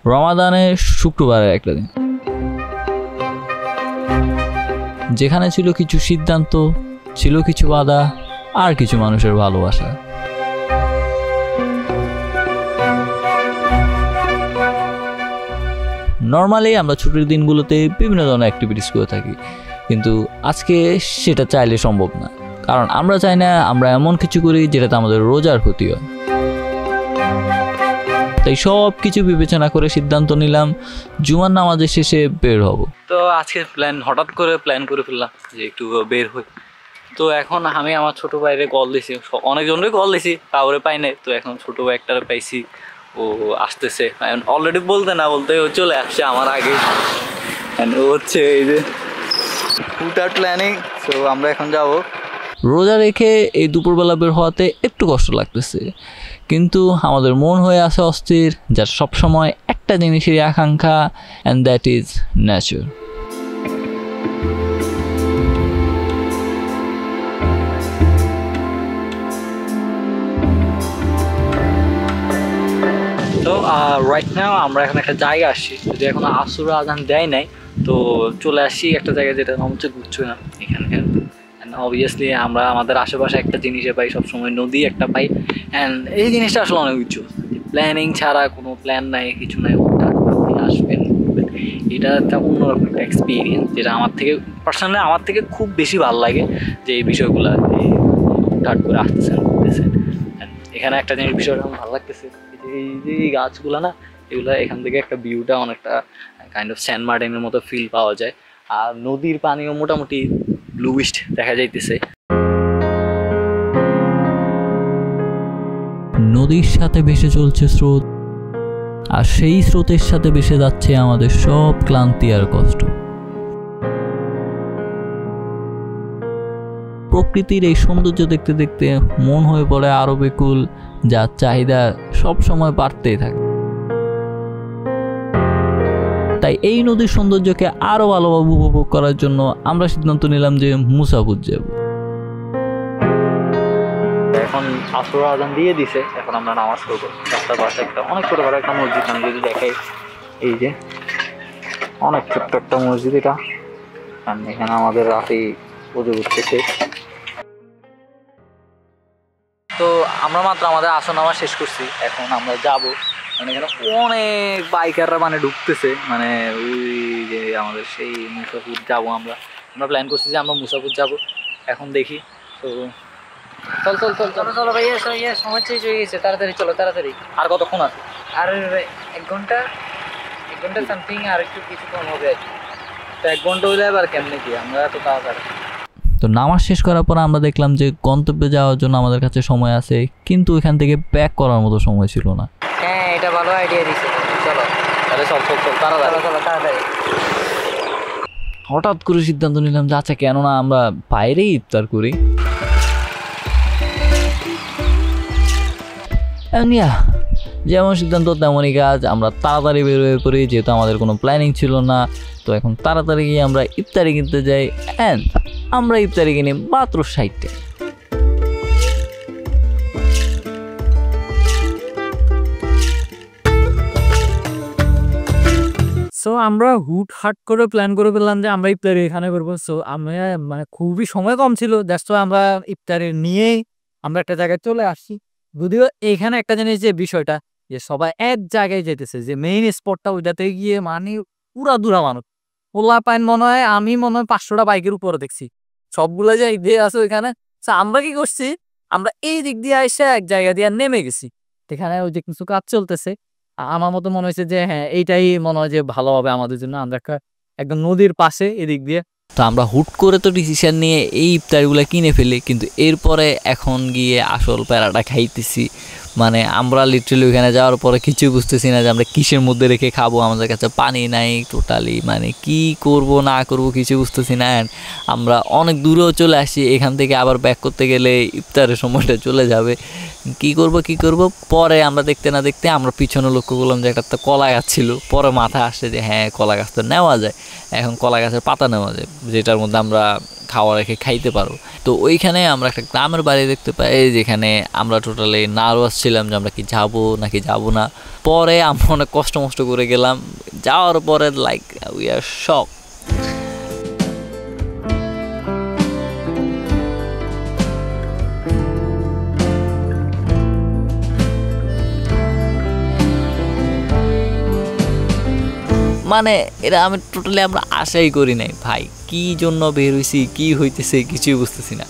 রমাদানের শুক্রবারের একটা দিন, যেখানে ছিল কিছু সিদ্ধান্ত, ছিল কিছু বাধা, আর কিছু মানুষের ভালোবাসা। নর্মালি আমরা ছুটির দিনগুলোতে বিভিন্ন ধরনের অ্যাক্টিভিটিস করে থাকি, কিন্তু আজকে সেটা চাইলে সম্ভব না, কারণ আমরা চাই না আমরা এমন কিছু করি যেটাতে আমাদের রোজার ক্ষতি হয়। তাই সব কিছু বিবেচনা করে সিদ্ধান্ত নিলাম জুমার নামাজের শেষে বের হব। তো আজকে হঠাৎ করে প্ল্যান করে ফেললাম যে একটু বের হই। তো এখন আমি আমার ছোটো ভাইরে কল দিছি, অনেকজনের কল দিছি, কাউরে পাই নাই। তো এখন ছোটো ভাই একটারে পাইছি, ও আসতেছে। অলরেডি বলতে না বলতে ও চলে আসছে আমার আগে। ও হচ্ছে এই যে উইদাউট প্ল্যানিং। তো আমরা এখন যাব। রোজা রেখে এই দুপুরবেলা বের হওয়াতে একটু কষ্ট লাগতেছে, কিন্তু আমাদের মন হয়ে আছে অস্থির, যার সবসময় একটা জিনিসেরই আকাঙ্ক্ষা, অ্যান্ড দ্যাট ইজ নেচার। তো রাইট নাও আমরা এখন একটা জায়গা আসছি, যদি এখন আসর আজান দেয় নাই তো চলে আসি একটা জায়গায়, যেটা নাম হচ্ছে গুচ্ছনা। এখানকার অবভিয়াসলি আমরা আমাদের আশেপাশে একটা জিনিসে পাই, সবসময় নদী একটা পাই, অ্যান্ড এই জিনিসটা আসলে অনেক উঁচু, প্ল্যানিং ছাড়া, কোনো প্ল্যান নাই, কিছু নাই, আসবেন। এটা একটা অন্যরকম একটা এক্সপিরিয়েন্স, যেটা পার্সোনালি আমার থেকে খুব বেশি ভালো লাগে, যে এই বিষয়গুলো হুটহাট করে আসতেছেন করতেছেন। এখানে একটা জিনিস বিষয়টা আমার ভালো লাগতেছে, এই যে এই গাছগুলো না, এগুলো এখান থেকে একটা ভিউটা অনেকটা কাইন্ড অফ সেন্ট মার্টিনের মতো ফিল পাওয়া যায়, আর নদীর পানিও মোটামুটি ব্লুইস্ট দেখা যাইতেছে। নদীর সাথে ভেসে চলছে স্রোত, আর সেই স্রোতের সাথে ভেসে যাচ্ছে আমাদের সব ক্লান্তি আর কষ্ট। প্রকৃতির এই সৌন্দর্য দেখতে দেখতে মন হয়ে পড়ে আরো বেকুল, যার চাহিদা সব সময় বাড়তেই থাকে। তাই এই নদীর সৌন্দর্যকে আরো ভালোভাবে উপভোগ করার জন্য আমরা সিদ্ধান্ত নিলাম যে মুসাপুর যাব। এখন আসর আজান দিয়ে দিছে, এখন আমরা নামাজ পড়বো। রাস্তার পাশে একটা অনেক ছোটখাটো একটা মসজিদ, আমি যদি দেখাই, এই যে অনেক ছোট্ট একটা মসজিদ এটা। এখানে আমাদের রাতেই পুজো করতেছে। তো আমরা মাত্র আমাদের আসর নামাজ শেষ করছি, এখন আমরা যাব। মানে এখানে অনেক বাইকাররা মানে ঢুকতেছে, মানে ওই যে আমাদের সেই মুসাপুর যাবো। আমরা প্ল্যান করছি যে আমরা মুসাপুর যাব। এখন দেখি। তো চল চল চল চলো চলো ভাই, সময় চেঞ্জ হয়ে গেছে, তাড়াতাড়ি চলো তাড়াতাড়ি। আর কতক্ষণ আছে? আর 1 ঘন্টা সামথিং, আর একটু কিছু কম হবে আর কি। তো 1 ঘন্টা হয়ে যায়, আর কেমনে কি আমরা এত তাড়াতাড়ি। তো নামাজ শেষ করার পর আমরা দেখলাম যে গন্তব্যে যাওয়ার জন্য আমাদের কাছে সময় আছে, কিন্তু এখান থেকে ব্যাক করার মতো সময় ছিল না। হ্যাঁ, এটা ভালো আইডিয়া দিছে। চলো তাহলে চল চল চল তাড়াতাড়ি। হঠাৎ করে সিদ্ধান্ত নিলাম যে আচ্ছা কেন না আমরা বাইরেই ইফতার করি। যেমন সিদ্ধান্ত তেমনই কাজ, আমরা তাড়াতাড়ি বের হয়ে পড়ি, যেহেতু আমাদের কোনো প্ল্যানিং ছিল না। তো এখন তাড়াতাড়ি গিয়ে আমরা ইফতারি কিনতে যাই, অ্যান্ড আমরা ইফতারি কিনি মাত্র 60 টাকা। সো আমরা হুটহাট করে প্ল্যান করে ফেললাম যে আমরা ইফতারি এখানে করবো। সো আমরা মানে খুবই সময় কম ছিল, দ্যাটস ওয়াই আমরা ইফতারি নিয়েই আমরা একটা জায়গায় চলে আসছি। যদিও এখানে একটা জিনিস, যে বিষয়টা যে সবাই এক জায়গায় যেতেছে, যে মেইন স্পটটা ওইটাতে গিয়ে মানে পুরা দূরা মানুষ পোলা পাইন মনে হয়, আমি মনে হয় 500টা বাইকের উপরে দেখছি, সবগুলো যে দিয়ে আছে ওইখানে। আমরা কি করছি, আমরা এই দিক দিয়ে এসে এক জায়গা দিয়ে নেমে গেছি। এখানে ওই যে কিছু কাজ চলতেছে, আমার মতো মনে হয়েছে যে হ্যাঁ এইটাই মনে হয় যে ভালো হবে আমাদের জন্য। আমরা একদম নদীর পাশে এদিক দিয়ে। তো আমরা হুট করে তো ডিসিশন নিয়ে এই ইফতারিগুলো কিনে ফেলি, কিন্তু এরপরে এখন গিয়ে আসল প্যারাটা খাইতেছি। মানে আমরা লিটারালি ওখানে যাওয়ার পরে কিছু বুঝতেছি না যে আমরা কিসের মধ্যে রেখে খাবো। আমাদের কাছে পানি নাই টোটালি, মানে কি করব না করব কিছু বুঝতেছি না। আমরা অনেক দূরেও চলে আসি, এখান থেকে আবার ব্যাক করতে গেলে ইফতারের সময়টা চলে যাবে। কি করব পরে আমরা দেখতে না দেখতে আমরা পিছনে লক্ষ্য করলাম যে একটা কলা গাছ ছিল। পরে মাথায় আসছে যে হ্যাঁ কলা গাছ তো নেওয়া যায়, এখন কলা গাছের পাতা নেওয়া যায়, যেটার মধ্যে আমরা খাওয়া রেখে খাইতে পারো। তো ওইখানে আমরা একটা গ্রামের বাড়ি দেখতে পাই, যেখানে আমরা টোটালি নার্ভাস ছিলাম যে আমরা কি যাবো নাকি যাবো না। পরে আমরা অনেক কষ্ট মষ্ট করে গেলাম, যাওয়ার পরে লাইক উই আর শক। মানে এটা আমি টোটালি আমরা আশাই করি নাই ভাই, কী জন্য বের হয়েছি, কী হইতেছে কিছুই বুঝতেছি না।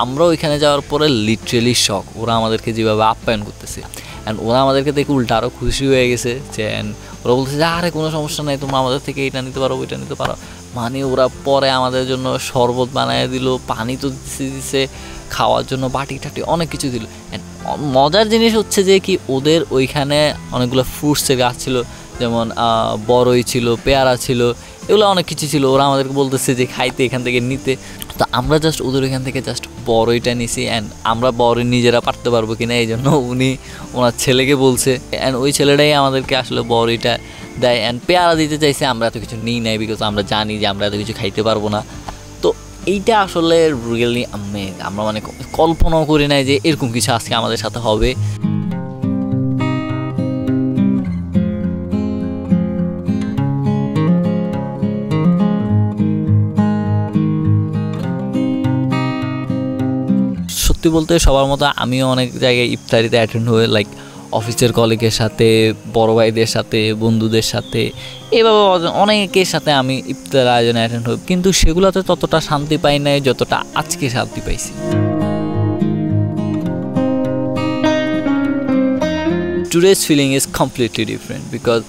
আমরা ওইখানে যাওয়ার পরে লিটারেলি শক, ওরা আমাদেরকে যেভাবে আপ্যায়ন করতেছে, অ্যান্ড ওরা আমাদেরকে দেখে উল্টা আরও খুশি হয়ে গেছে যে ওরা বলতেছে যে আরে কোনো সমস্যা নেই, তোমরা আমাদের থেকে এটা নিতে পারো ওইটা নিতে পারো। মানে ওরা পরে আমাদের জন্য শরবত বানিয়ে দিল, পানি তো দিছে, খাওয়ার জন্য বাটি টাটি অনেক কিছু দিল। অ্যান্ড মজার জিনিস হচ্ছে যে কি ওদের ওইখানে অনেকগুলো ফ্রুটসের গাছ ছিল, যেমন বড়ই ছিল, পেয়ারা ছিল, এগুলো অনেক কিছু ছিল। ওরা আমাদেরকে বলতেছে যে খাইতে এখান থেকে নিতে। তো আমরা জাস্ট ওদের এখান থেকে জাস্ট বড়ইটা নিছি, অ্যান্ড আমরা বড়ই নিজেরা পারতে পারবো কিনা এই জন্য উনি ওনার ছেলেকে বলছে, অ্যান্ড ওই ছেলেটাই আমাদেরকে আসলে বড়ইটা দেয়, অ্যান্ড পেয়ারা দিতে চাইছে। আমরা এত কিছু নিই নাই, বিকজ আমরা জানি যে আমরা এত কিছু খাইতে পারবো না। তো এইটা আসলে রিয়েলি আমরা মানে কল্পনাও করি নাই যে এরকম কিছু আজকে আমাদের সাথে হবে। সত্যি বলতে সবার মতো আমিও অনেক জায়গায় ইফতারিতে অ্যাটেন্ড হয়ে, লাইক অফিসের কলিগের সাথে, বড় ভাইদের সাথে, বন্ধুদের সাথে, এভাবে অনেকের সাথে আমি ইফতার আয়োজনে অ্যাটেন্ড হই, কিন্তু সেগুলোতে ততটা শান্তি পাই নাই যতটা আজকে শান্তি পাইছি। Today's feeling is completely different, because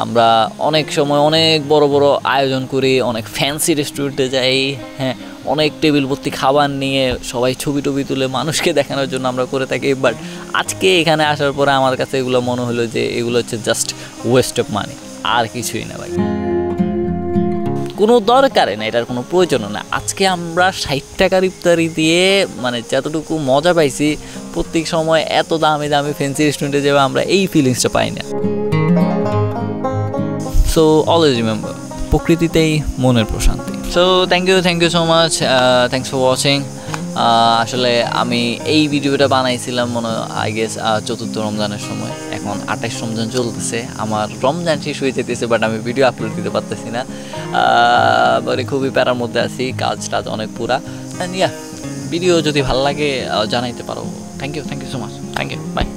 আমরা অনেক সময় অনেক বড় বড় আয়োজন করি, অনেক ফ্যান্সি রেস্টুরেন্টে যাই, হ্যাঁ, অনেক টেবিল ভর্তি খাবার নিয়ে সবাই ছবি টবি তুলে মানুষকে দেখানোর জন্য আমরা করে থাকি। বাট আজকে এখানে আসার পরে আমার কাছে এগুলো মনে হলো যে এগুলো হচ্ছে জাস্ট ওয়েস্ট অফ মানি, আর কিছুই না ভাই, কোনো দরকারে না, এটার কোনো প্রয়োজন না। আজকে আমরা 60 টাকার ইফতারি দিয়ে মানে যতটুকু মজা পাইছি, প্রত্যেক সময় এত দামি দামি ফ্যান্সি রেস্টুরেন্টে যাবে আমরা এই ফিলিংসটা পাই না। সো অলওয়েজ রিমেম্বার, প্রকৃতিতেই মনের প্রশান্তি। So thank you so much, thanks for watching. আসলে আমি এই ভিডিওটা বানাইছিলাম আই গেস 4th রমজানের সময়। এখন 28 রমজান চলতেছে, আমার রমজান শেষ হয়ে যেতেছে, বাট আমি ভিডিও আপলোড দিতে পারতেছি না, মানে খুবই প্যারার মধ্যে আছি, কাজ অনেক পুরা। ভিডিও যদি ভালো লাগে জানাইতে পারো। Thank you so much, thank you, by.